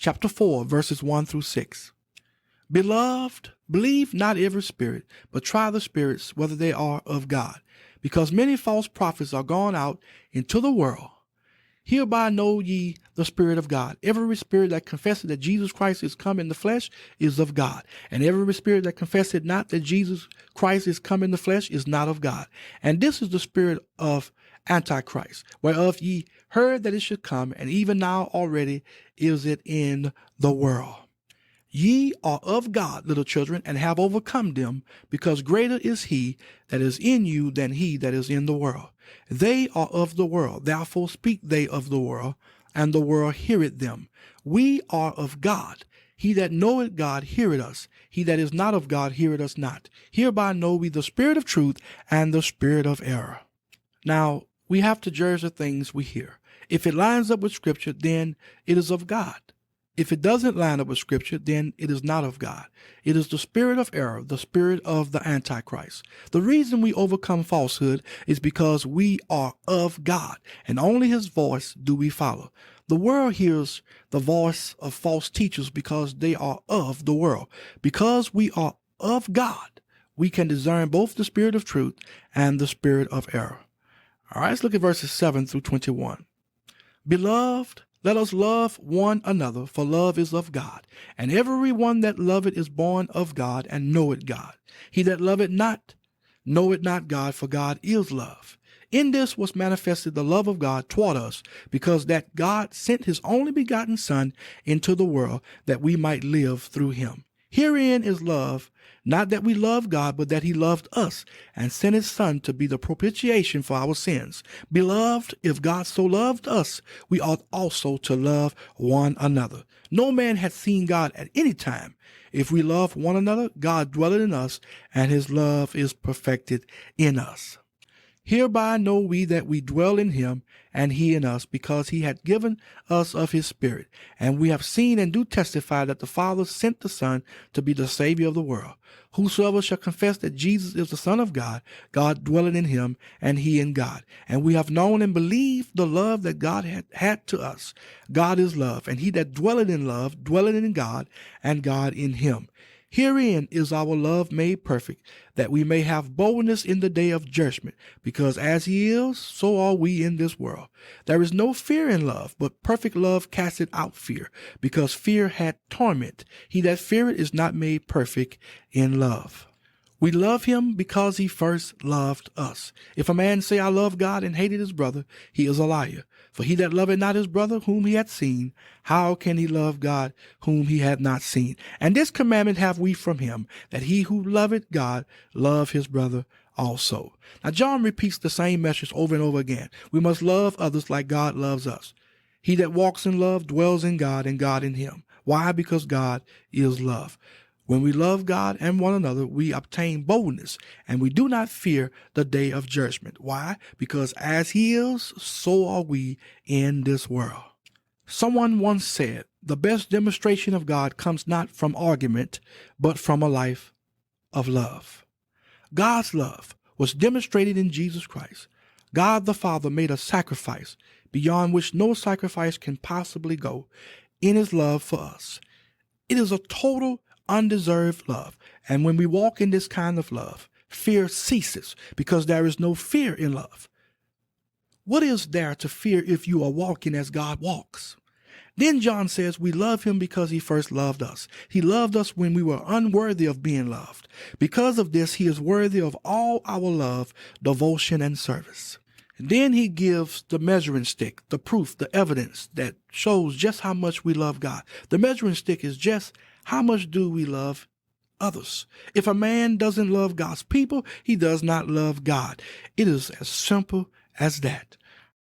chapter 4, verses 1 through 6. Beloved, believe not every spirit, but try the spirits whether they are of God, because many false prophets are gone out into the world. Hereby know ye the Spirit of God. Every spirit that confesseth that Jesus Christ is come in the flesh is of God. And every spirit that confesseth not that Jesus Christ is come in the flesh is not of God. And this is the spirit of Antichrist, whereof ye heard that it should come, and even now already is it in the world. Ye are of God, little children, and have overcome them, because greater is he that is in you than he that is in the world. They are of the world, therefore speak they of the world, and the world heareth them. We are of God. He that knoweth God heareth us. He that is not of God heareth us not. Hereby know we the spirit of truth and the spirit of error. Now, we have to judge the things we hear. If it lines up with Scripture, then it is of God. If it doesn't line up with Scripture, then it is not of God. It is the spirit of error, the spirit of the Antichrist. The reason we overcome falsehood is because we are of God, and only his voice do we follow. The world hears the voice of false teachers because they are of the world. Because we are of God, we can discern both the spirit of truth and the spirit of error. All right, let's look at verses 7 through 21. Beloved, let us love one another, for love is of God. And every one that loveth is born of God, and knoweth God. He that loveth not, knoweth not God, for God is love. In this was manifested the love of God toward us, because that God sent his only begotten Son into the world, that we might live through him. Herein is love, not that we love God, but that he loved us, and sent his Son to be the propitiation for our sins. Beloved, if God so loved us, we ought also to love one another. No man hath seen God at any time. If we love one another, God dwelleth in us, and his love is perfected in us. Hereby know we that we dwell in him, and he in us, because he hath given us of his Spirit. And we have seen and do testify that the Father sent the Son to be the Savior of the world. Whosoever shall confess that Jesus is the Son of God, God dwelleth in him, and he in God. And we have known and believed the love that God had to us. God is love, and he that dwelleth in love dwelleth in God, and God in him. Herein is our love made perfect, that we may have boldness in the day of judgment, because as he is, so are we in this world. There is no fear in love, but perfect love casteth out fear, because fear hath torment. He that feareth is not made perfect in love. We love him because he first loved us. If a man say, I love God, and hated his brother, he is a liar. For he that loveth not his brother whom he hath seen, how can he love God whom he hath not seen? And this commandment have we from him, that he who loveth God love his brother also. Now John repeats the same message over and over again. We must love others like God loves us. He that walks in love dwells in God, and God in him. Why? Because God is love. When we love God and one another, we obtain boldness, and we do not fear the day of judgment. Why? Because as he is, so are we in this world. Someone once said, the best demonstration of God comes not from argument, but from a life of love. God's love was demonstrated in Jesus Christ. God the Father made a sacrifice beyond which no sacrifice can possibly go in his love for us. It is a total undeserved love. And when we walk in this kind of love, fear ceases, because there is no fear in love. What is there to fear if you are walking as God walks? Then John says we love him because he first loved us. He loved us when we were unworthy of being loved. Because of this, he is worthy of all our love, devotion, and service. And then he gives the measuring stick, the proof, the evidence that shows just how much we love God. The measuring stick is just how much do we love others. If a man doesn't love God's people, he does not love God. It is as simple as that.